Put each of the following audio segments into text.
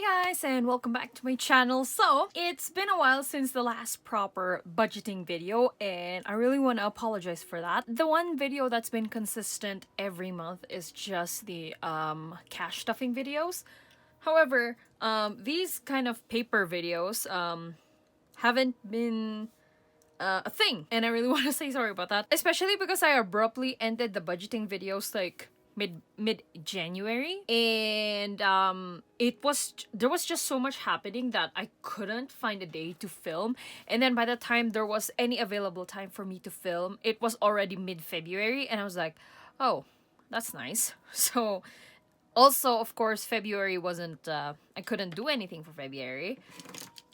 guys, and welcome back to my channel. So it's been a while since the last proper budgeting video, and I really want to apologize for that. The one video that's been consistent every month is just the cash stuffing videos. However, these kind of paper videos haven't been a thing, and I really want to say sorry about that, especially because I abruptly ended the budgeting videos like mid January, and there was just so much happening that I couldn't find a day to film. And then by the time there was any available time for me to film, it was already mid-February, and I was like, oh, that's nice. So also, of course, February wasn't I couldn't do anything for February.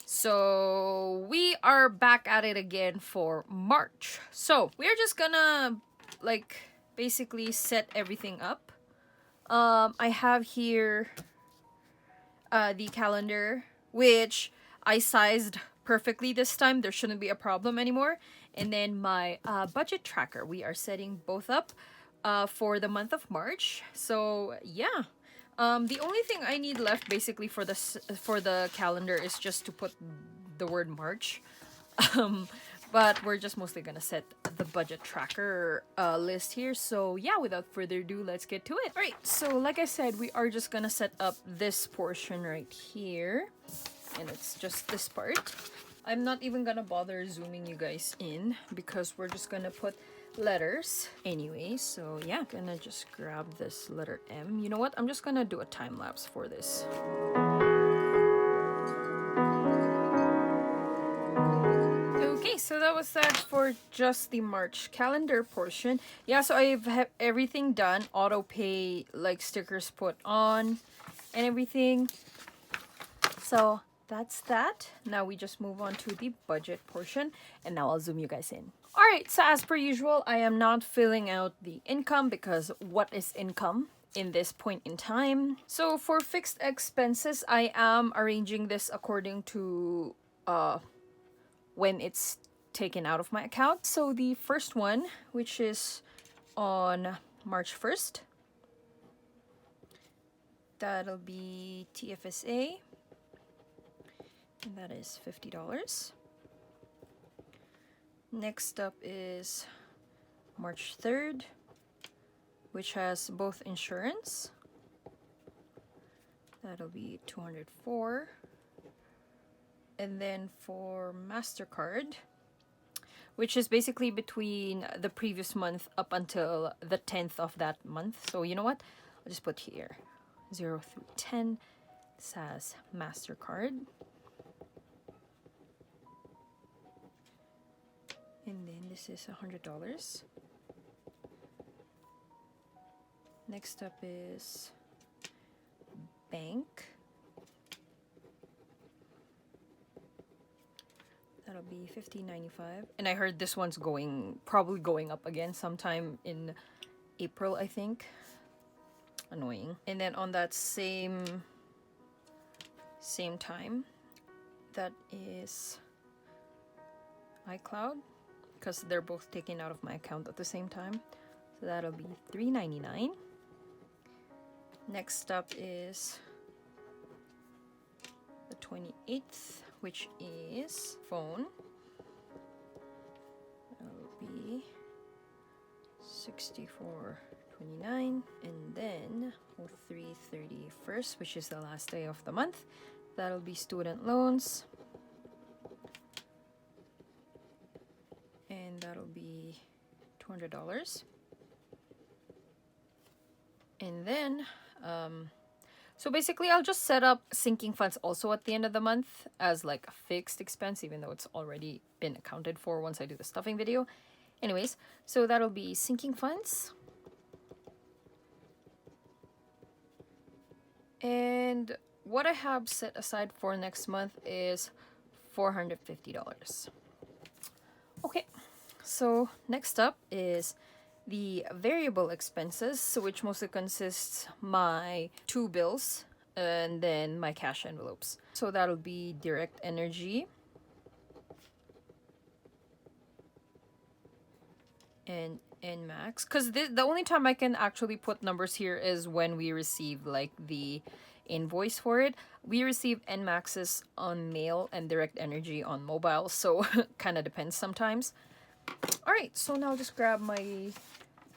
So we are back at it again for March. So we are just gonna like basically set everything up. I have here the calendar, which I sized perfectly this time. There shouldn't be a problem anymore. And then my budget tracker. We are setting both up for the month of March. So yeah. The only thing I need left basically for the calendar is just to put the word March. But we're just mostly gonna set the budget tracker list here. So yeah, without further ado, let's get to it. All right, so like I said, we are just gonna set up this portion right here, and it's just this part. I'm not even gonna bother zooming you guys in because we're just gonna put letters anyway. So yeah, gonna just grab this letter M. You know what? I'm just gonna do a time lapse for this. Okay, so that was that for just the March calendar portion. Yeah, so I have everything done. Auto pay, like stickers put on and everything. So that's that. Now we just move on to the budget portion, and now I'll zoom you guys in. Alright, so as per usual, I am not filling out the income because what is income in this point in time? So for fixed expenses, I am arranging this according to when it's taken out of my account. So the first one, which is on March 1st, that'll be TFSA, and that is $50. Next up is March 3rd, which has both insurance. That'll be $204. And then for MasterCard, which is basically between the previous month up until the 10th of that month. So you know what? I'll just put here 0 through 10. This has MasterCard. And then this is $100. Next up is bank. That'll be $50.95. And I heard this one's probably going up again sometime in April, I think. Annoying. And then on that same time, that is iCloud, because they're both taken out of my account at the same time. So that'll be $3.99. Next up is the 28th, which is phone. That'll be $64.29. And then 3/31st, which is the last day of the month, that'll be student loans. And that'll be $200. And then so basically I'll just set up sinking funds also at the end of the month as like a fixed expense, even though it's already been accounted for once I do the stuffing video. Anyways, so that'll be sinking funds. And what I have set aside for next month is $450. Okay, so next up is the variable expenses, which mostly consists my 2 bills and then my cash envelopes. So that'll be direct energy and max, because the only time I can actually put numbers here is when we receive like the invoice for it. We receive NMAXs on mail and direct energy on mobile, so kind of depends sometimes. Alright, so now I'll just grab my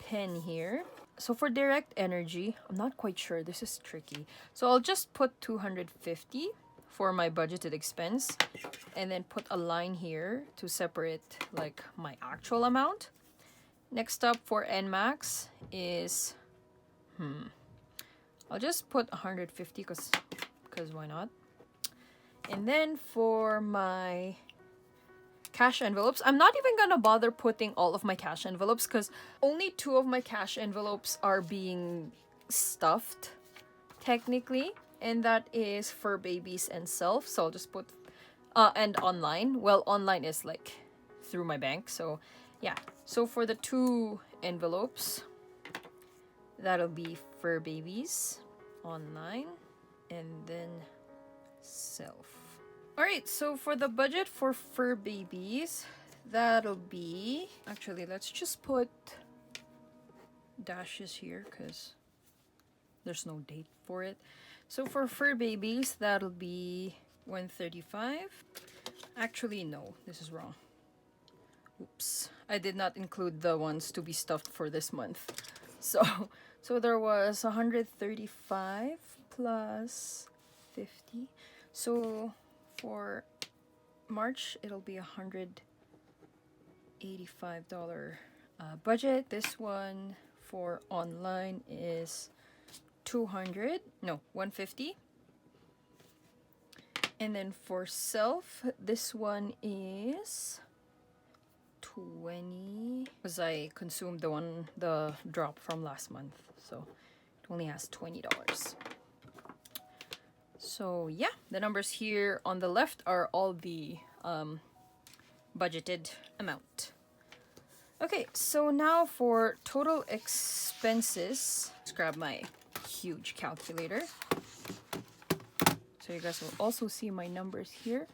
pen here. So for direct energy, I'm not quite sure. This is tricky. So I'll just put 250 for my budgeted expense and then put a line here to separate like my actual amount. Next up for NMAX is I'll just put 150 because why not? And then for my cash envelopes, I'm not even gonna bother putting all of my cash envelopes because only 2 of my cash envelopes are being stuffed technically, and that is for babies and self. So I'll just put and online. Well, online is like through my bank, so yeah. So for the 2 envelopes, that'll be for babies, online, and then self. Alright, so for the budget for fur babies, that'll be... Actually, let's just put dashes here because there's no date for it. So for fur babies, that'll be 135. Actually, no, this is wrong. Oops. I did not include the ones to be stuffed for this month. So there was 135 plus 50. So for March, it'll be $185 budget. This one for online is 150. And then for self, this one is 20 because I consumed the drop from last month, so it only has $20. So yeah, the numbers here on the left are all the budgeted amount. Okay, so now for total expenses, let's grab my huge calculator so you guys will also see my numbers here.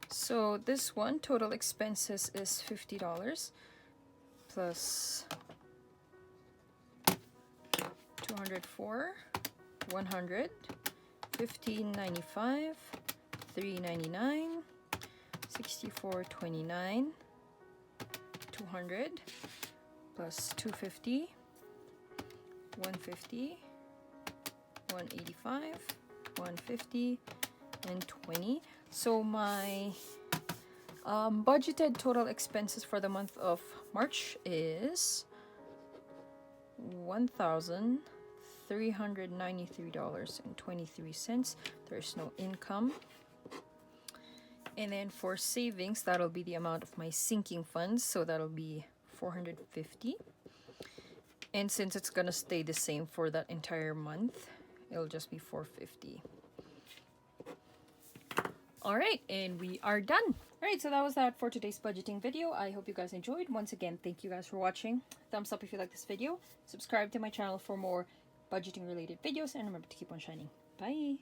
So this one, total expenses is $50 plus 204, 100, $15.95, $3.99, $64.29, 200 plus 250, 150, 185, 150, and 20. So my budgeted total expenses for the month of March is $1,393.23. There's no income. And then for savings, that'll be the amount of my sinking funds, so that'll be 450. And since it's gonna stay the same for that entire month, it'll just be 450. Alright, and we are done. Alright, so that was that for today's budgeting video. I hope you guys enjoyed. Once again, thank you guys for watching. Thumbs up if you like this video. Subscribe to my channel for more budgeting related videos, and remember to keep on shining. Bye!